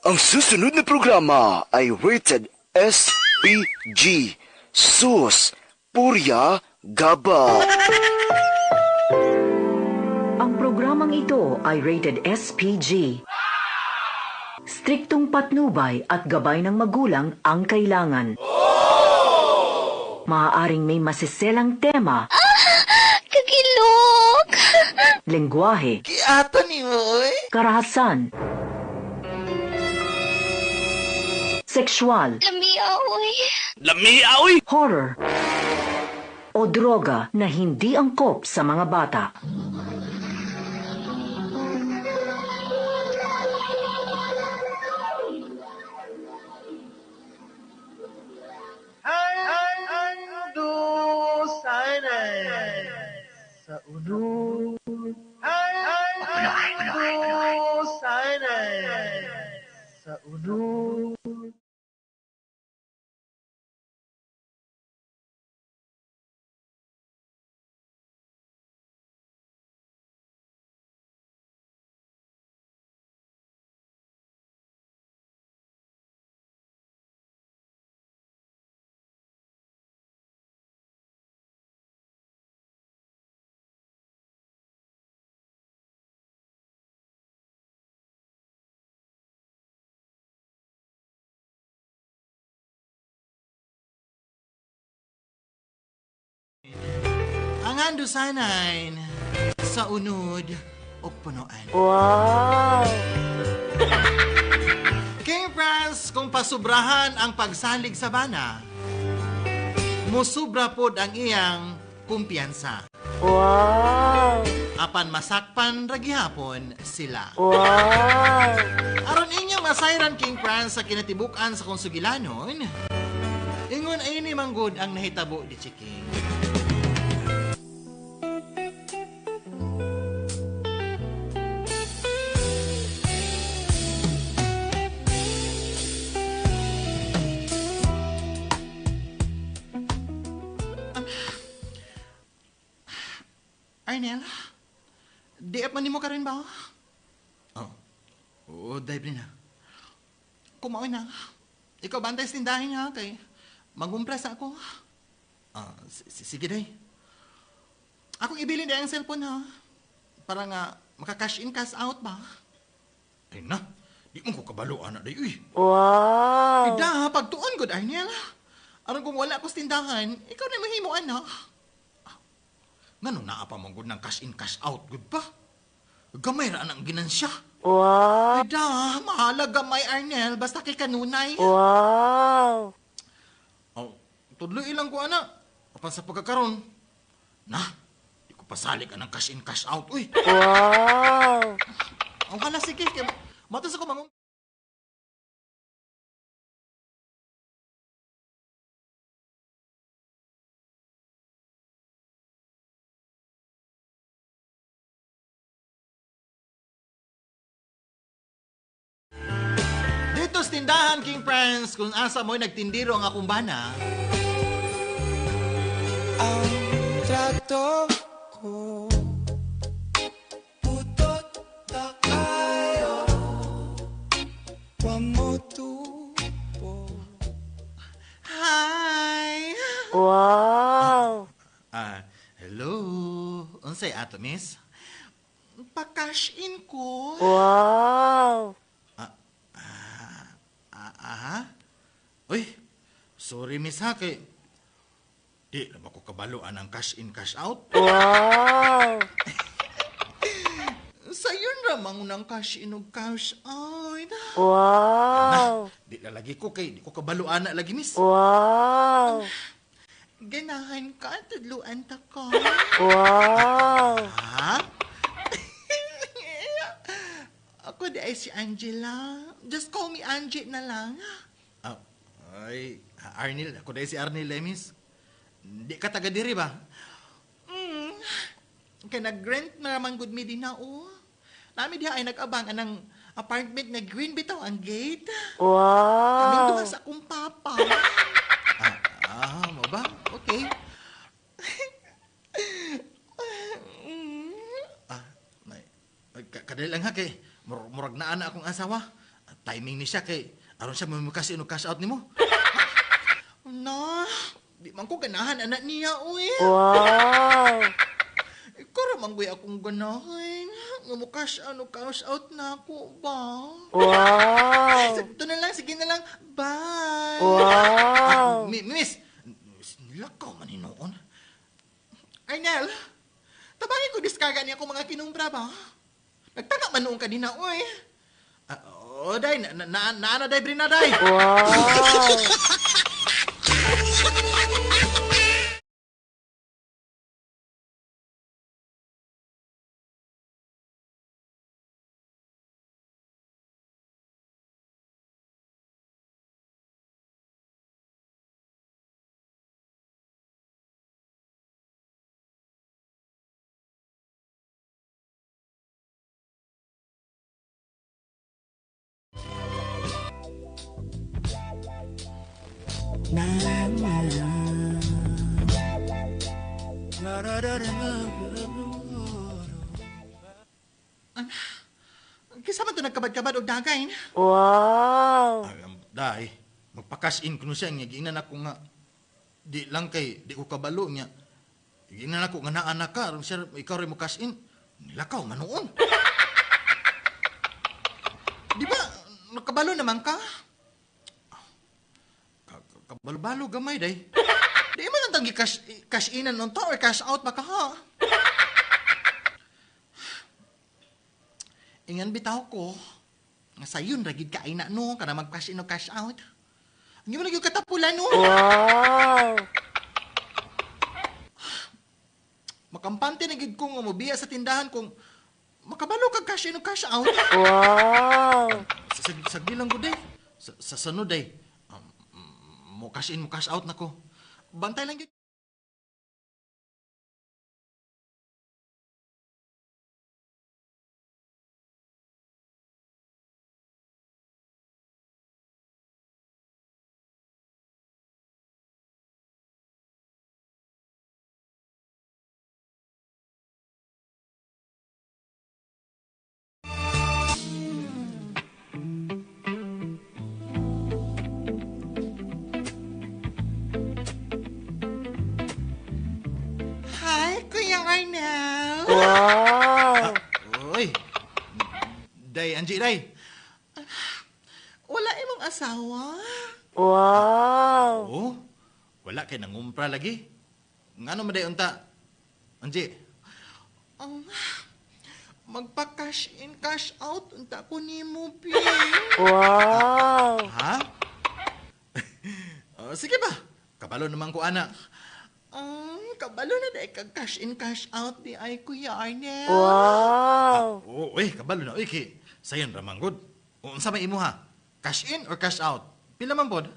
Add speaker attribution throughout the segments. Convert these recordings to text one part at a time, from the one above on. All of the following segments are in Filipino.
Speaker 1: Ang susunod na programa ay rated SPG. Sus, Purya Gaba.
Speaker 2: Ang programang ito ay rated SPG. Striktong patnubay at gabay ng magulang ang kailangan. Maaaring may masiselang tema,
Speaker 3: Kagilok!
Speaker 2: lengguwahe,
Speaker 4: Kiata ni mo,
Speaker 2: karahasan, sexual,
Speaker 3: Lamiaoy!
Speaker 2: horror, o droga na hindi angkop sa mga bata.
Speaker 4: Sa ulo. Sa ulo. Ang ando sanain sa unod o punuan.
Speaker 5: Wow!
Speaker 4: King France, kung pasubrahan ang pagsalig sa bana, musubra pod ang iyang kumpiyansa.
Speaker 5: Wow!
Speaker 4: Apan masakpan ragihapon sila.
Speaker 5: Wow!
Speaker 4: Aron inyong masayran King France sa kinatibukan sa konsugilanon, ingon ay ni manggod ang nahitabo di Chiking. Arnel, di-up man mo ka rin ba? Oh. Oo, dive rin ha. Kumain na. Ikaw bantay sa tindahin ha, kay mag-umpres ako. Sige day. Akong ibilin day ang cellphone ha. Para nga maka-cash in, cash out ba? Ay na, di mo ko kabaluan na day, uy.
Speaker 5: Wow!
Speaker 4: Ida, pagtuon ko, Arnel. Aron kung wala ko sa tindahan, ikaw na mahimuan na. Ngano na pa manggod ng cash in, cash out, good pa? Gamay ra ang ginansya.
Speaker 5: Wow!
Speaker 4: Ay da, mahalaga gamay, Arnel, basta kay kanunay.
Speaker 5: Wow!
Speaker 4: Oh, tudloy ilang ko, anak. Kapan sa pagkakaroon. Na, di ko pasalik ka ng cash in, cash out, uy.
Speaker 5: Wow!
Speaker 4: Ang hala, sige, matas ako mangong. Dito sa tindahan, King Prince, kung asa mo'y nagtindiro ang akong bana.
Speaker 6: Ang trato ko putot na kayo pamutupo.
Speaker 4: Hi!
Speaker 5: Wow!
Speaker 4: Hello? Unsay ato, miss? Pa-cash in ko.
Speaker 5: Wow!
Speaker 4: Uy, sorry, miss ha, kay di naman ko kabaluan ang cash in, cash out.
Speaker 5: Wow!
Speaker 4: Sayon ramang ng cash in o cash out.
Speaker 5: Wow!
Speaker 4: Di na lagi ko kay, di ko kabaluan na lagi, miss.
Speaker 5: Wow!
Speaker 4: Ganahan ka, tudluan ta ka.
Speaker 5: Wow!
Speaker 4: Ha? Ako di ay si Angela. Just call me Angie na lang. Ay, Arnil. Ako di si Arnil, miss. Di ka taga diri ba? Kaya nag-rent na naman good me din na, oh. Nami diha ay nag-abang ng apartment na green bitaw ang gate. Kaming
Speaker 5: Wow!
Speaker 4: duha sa akong papa. Mo ba? Okay. Kadali lang ha kay murag na ana akong asawa. Timing ni siya kay aron siya mamukasi no cash out nimo. Na, di man ko ganahan anak niya, uy.
Speaker 5: Wow!
Speaker 4: Ikaw ramang guy akong ganahan. Nga mo cash out na ako ba?
Speaker 5: Wow!
Speaker 4: Ito na lang, sige na lang. Bye!
Speaker 5: Wow!
Speaker 4: Miss, nilakaw man hinoon. Arnel, tabangin ko diskarga niya kung mga kinumpra ba? Nagtaka man noong kanina, uy. Day, naano day, Brina, day.
Speaker 5: Wow!
Speaker 4: Kisa man ito nagkabad-kabad o dagay.
Speaker 5: Wow!
Speaker 4: Day, magpa-cash in kuno siya nga giinan ako nga di lang kay di ko kabalo niya. Giinan ako nga naanak ka aron siya ikaw rin mo cash in. Nilakaw man noon. Di ba nakabalo naman ka? Kabalo-balo gamay day. Di man ang tangi cash inan nun to or cash out baka ha. Ingan bitaw ko, nga sayon ragid ka ay na no, kana mag-cash in o cash out. Hindi mo nagyong katapulan no.
Speaker 5: Wow!
Speaker 4: Makampante na gid ko nga mobiya sa tindahan kung makabalo ka cash in o cash out.
Speaker 5: Wow!
Speaker 4: Sagdi lang ko day. Sa sunod day. Mo cash in, mo cash out na ko. Bantay lang gid. Hi, Kuya Arnel.
Speaker 5: Wow!
Speaker 4: Oy. Day, Angie, day. Wala imong asawa.
Speaker 5: Wow!
Speaker 4: Oh, wala kay nangumpra lagi. Ngano maday unta? Angie. Ang magpa-cash in, cash out unta ko nimo, Pi.
Speaker 5: Wow!
Speaker 4: Ha? Sige ba? Kabalo naman ko, anak. Kabalo na dahil kag-cash in, cash out di ay Kuya Arnel.
Speaker 5: Wow!
Speaker 4: Uy, kabalo na. Uy, sayon ramanggod. Unsa may imo ha? Cash in or cash out? Pila man pod?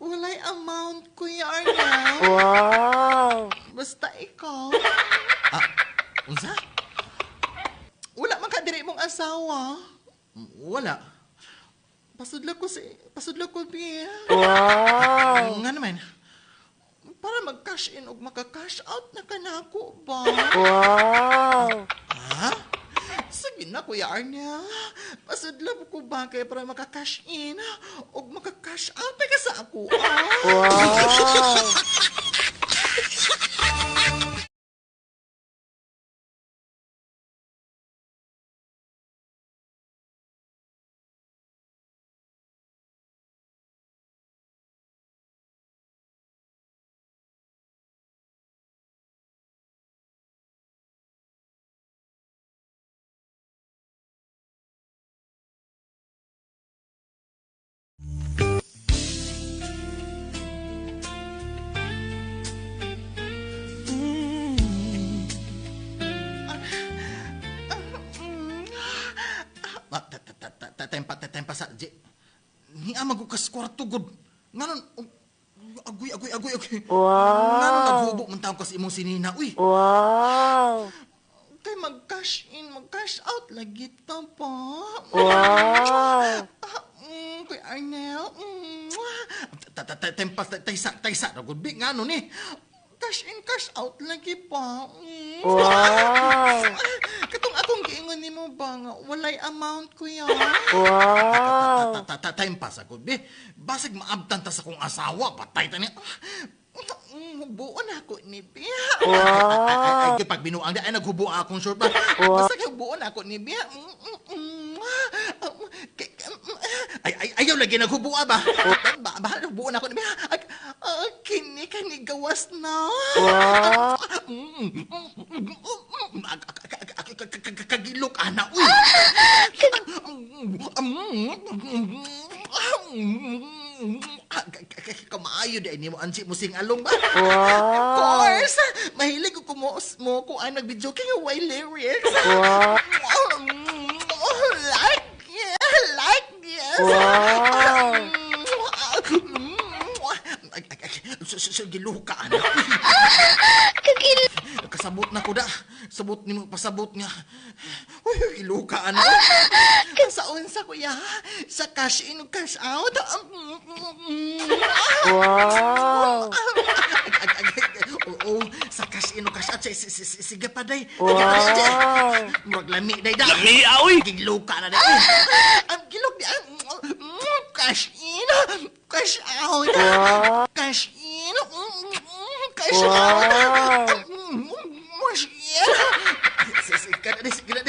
Speaker 4: Walay amount, Kuya Arnel.
Speaker 5: Wow!
Speaker 4: Basta ikaw. Unsa? Wala man ka diri mong asawa. Wala. Pasudla ko, Pi.
Speaker 5: Wow!
Speaker 4: Nga naman. Para mag-cash in o maka-cash out na ka na ako ba?
Speaker 5: Wow!
Speaker 4: Ha? Sige na, Kuya Arnel. Pasudla ko ba kaya para maka-cash in o maka-cash out na ka sa ako,
Speaker 5: Wow!
Speaker 4: Tempa sa di. Ni amag ko kas kwarto gud. Nganon agoy.
Speaker 5: Wow!
Speaker 4: Nganon naghubok man taon kas imong sinina. Uy,
Speaker 5: Wow!
Speaker 4: kay mag-cash in, mag-cash out lagi ta pa.
Speaker 5: Wow!
Speaker 4: Kuya Arnel. Tempa taysa na gud bi ngano ni. Cash in, cash out lagi pa.
Speaker 5: Wow!
Speaker 4: Katong akong giingon man ni mo ba nga walay amount kuya?
Speaker 5: Wow.
Speaker 4: Time pass ako, be. Basig maabtan ta sa kong asawa, patay ta niya. Buon ako ni Bia.
Speaker 5: Wow.
Speaker 4: Ay, pag binuang di, ay naghubo akong short ba?
Speaker 5: Wow.
Speaker 4: Basta kayo buon ako ni Bia. Ayaw lagi naghubo ba? Buon ako ni Bia. Kini ka ni gawas na.
Speaker 5: Wow.
Speaker 4: Kagilok, ana, uy. Kamaayo dahil ni mo ansi mo sing along ba? Of
Speaker 5: Wow.
Speaker 4: course! Mahilig ko mo kung ang nagbidyo kayo way lyrics.
Speaker 5: Wow.
Speaker 4: Like it.
Speaker 5: Wow.
Speaker 4: Giluho ka, anak. Kasabot na ko da. Sabot ni mo, pasabot nga. Uy, giluho ka, anak. Sa unsa, kuya? Sa cash in, cash out?
Speaker 5: Wow.
Speaker 4: Oo, sa cash in o cash out. Sige pa, day.
Speaker 5: Wow.
Speaker 4: Murag lami, day, da.
Speaker 1: Lami, aoy!
Speaker 4: Gilog ka na, day. Ang gilog, day. Cash in, cash out.
Speaker 5: Wow.
Speaker 4: Cash in, cash
Speaker 5: Wow.
Speaker 4: out. Cash in.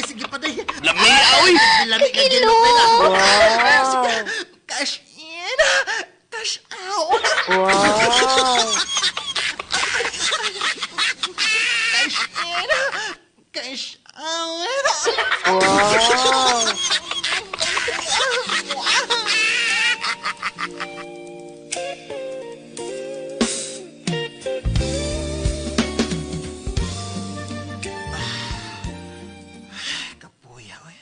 Speaker 4: Sige pa, day.
Speaker 1: Lami, aoy!
Speaker 4: Lami ka gilog, day, da.
Speaker 5: Wow.
Speaker 4: Cash in, cash out.
Speaker 5: Wow.
Speaker 4: Cash in, cash out.
Speaker 5: Wow.
Speaker 4: Kapuya, oy.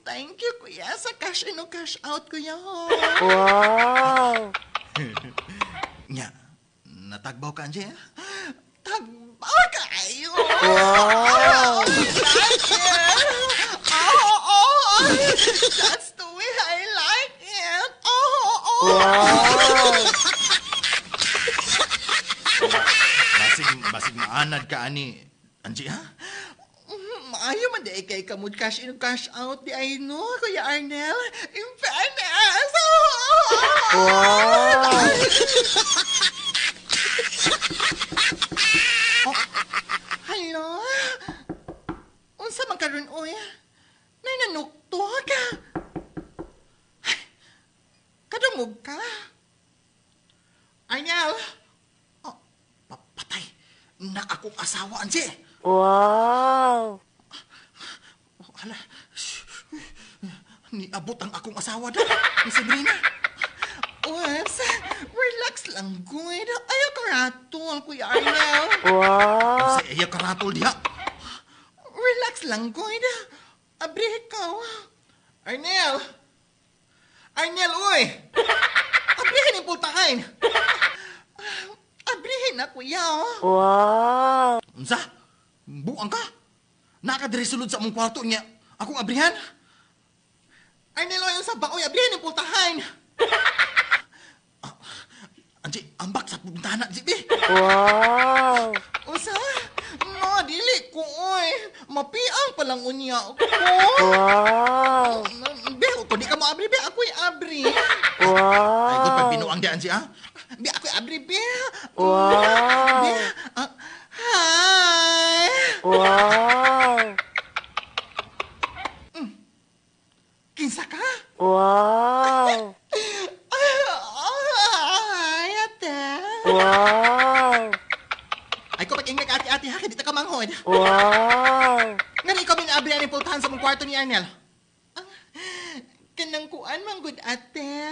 Speaker 4: Thank you, kuya, sa cash in o cash out, kuya.
Speaker 5: Wow.
Speaker 4: Nya, natagbaw ka, Angie, ha? Tagbaw kayo!
Speaker 5: Wow.
Speaker 4: Like it! Oh, that's the way I like it!
Speaker 5: Wow.
Speaker 4: Basig maanad ka, ani, Angie, ha? Maayo man di kay kamud cash in cash out di ay no, Kuya Arnel. In fairness!
Speaker 5: Wow.
Speaker 4: Hello? Unsa man karon oy? Nay nanukto ka. Kadungog ka. Arnel. Oh, patay. Na akong asawa, Angie.
Speaker 5: Wow.
Speaker 4: Oh, hala. Niabot ang akong asawa da. Ni Sabrina. Ops, relax lang, good. Ayaw karatol, Kuya Arnel.
Speaker 5: Wow.
Speaker 4: Sa iya karatol diha. Relax lang, good. Abri ikaw. Arnel. Arnel, uy. Abrihin yung pultahin. Abrihin na, kuya.
Speaker 5: Wow.
Speaker 4: Unsa? Buang ka? Nakadiri sulod sa among kwarto niya. Akong abrihan? Arnel, yung sa baoy, abrihin yung pultahin. Anji, ambak sa puntahan na, Jibi.
Speaker 5: Wow.
Speaker 4: Usa? No, dili ko, oy. Mapiang palang unya ko.
Speaker 5: Wow.
Speaker 4: Be, kung di ka mo abri, be, ako'y abri. Ay,
Speaker 5: Wow.
Speaker 4: kung pag binuang di, Anji, ha? Be, ako'y abri, be.
Speaker 5: Wow.
Speaker 4: Be, hi.
Speaker 5: Wow.
Speaker 4: Kinsa ka?
Speaker 5: Wow.
Speaker 4: Ay, ate.
Speaker 5: Wow.
Speaker 4: Ay, kung pag-ingay ka ate-ate, ha? Dito ka manghod.
Speaker 5: Wow.
Speaker 4: Nga ikaw may naabri ang pultahan sa mong kwarto ni Arnel. Kanang kuan man good ate.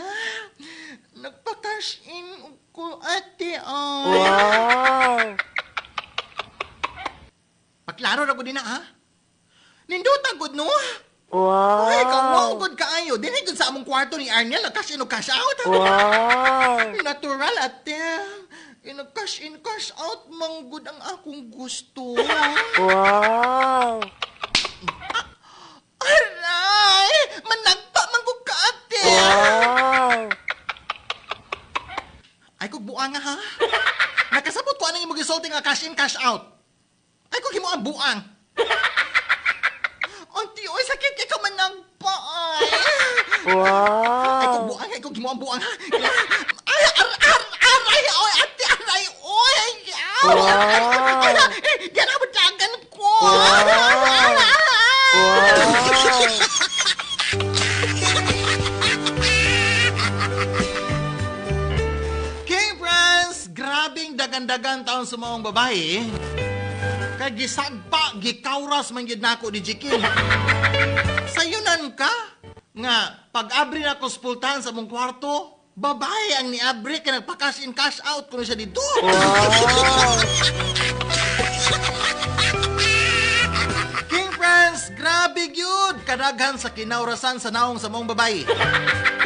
Speaker 4: Nagpa-cash in ko ate ay.
Speaker 5: Wow.
Speaker 4: Paklaro ra gud na ha. Ninduta gud no.
Speaker 5: Wow.
Speaker 4: Ay kawaw gud kaayo. Dinhi gud sa among kwarto ni Arnel nag-cash in o cash out.
Speaker 5: Wow.
Speaker 4: Natural ate. Ina-cash in cash out man gud ang akong gusto.
Speaker 5: Wow.
Speaker 4: Aray! Managpa man gud ka ate.
Speaker 5: Wow.
Speaker 4: Ay, kung buang nga, ha? Nakasabot ko anong yung mag-isulti nga cash in, cash out. Ay, kung himo ang buang.
Speaker 5: Wow.
Speaker 4: Ay, kung buang, ay, kung gimuang buang, ha? Ay, aray, oy, ate, aray, oy, ay,
Speaker 5: Wow.
Speaker 4: ay, diyan na madagan ko.
Speaker 5: Wow.
Speaker 4: King Franz, grabing dagan-dagan taon sa mga babae. Kay gisagpa, gikauras man yun nako ni Jiking. Sayunan ka, nga pag-abri na ko spultahan sa mong kwarto, babae ang ni-abri ka nagpa-cash in, cash out kung siya dito. King Franz, grabe yun. Kadaghan sa kinaurasan sa naong sa mong babae.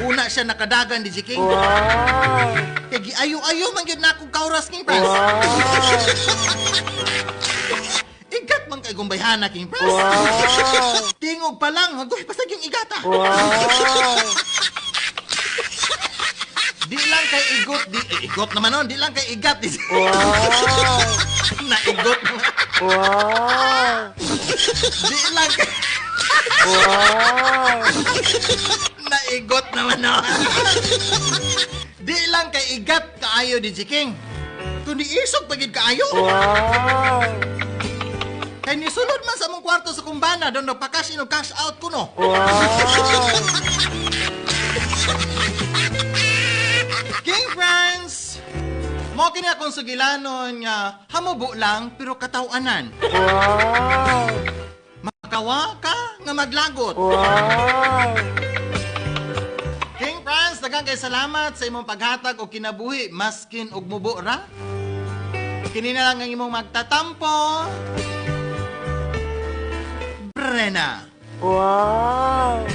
Speaker 4: Una siya nakadagan di Jiking.
Speaker 5: Wow.
Speaker 4: Kaya giayo-ayo man yun na akong kauras, King Franz. Igat man kay gumbayhana, King Franz.
Speaker 5: Wow.
Speaker 4: Tingog pa lang, agoy, pasag yung igata.
Speaker 5: Wow.
Speaker 4: Di lang kay igot, igot naman nun, di lang kay igat.
Speaker 5: Wow.
Speaker 4: Naigot naman.
Speaker 5: Wow.
Speaker 4: Di lang kay...
Speaker 5: Wow.
Speaker 4: Naigot naman nun. Di lang kay igat kaayo di Jiking. Kundi isog pagid kaayo.
Speaker 5: Wow.
Speaker 4: Kay nisulod man sa mong kwarto sa kumbana, doon nagpa-cash in o cash out ko no.
Speaker 5: Wow.
Speaker 4: King Franz! Mo kini akong sugilanon nga hamubo lang pero katawanan.
Speaker 5: Wow.
Speaker 4: Makawa ka nga maglagot.
Speaker 5: Wow.
Speaker 4: King Franz, daghang kay salamat sa imong paghatag o kinabuhi maskin og mubo ra. Kini na lang ang imong magtatampo. Brena.
Speaker 5: Wow.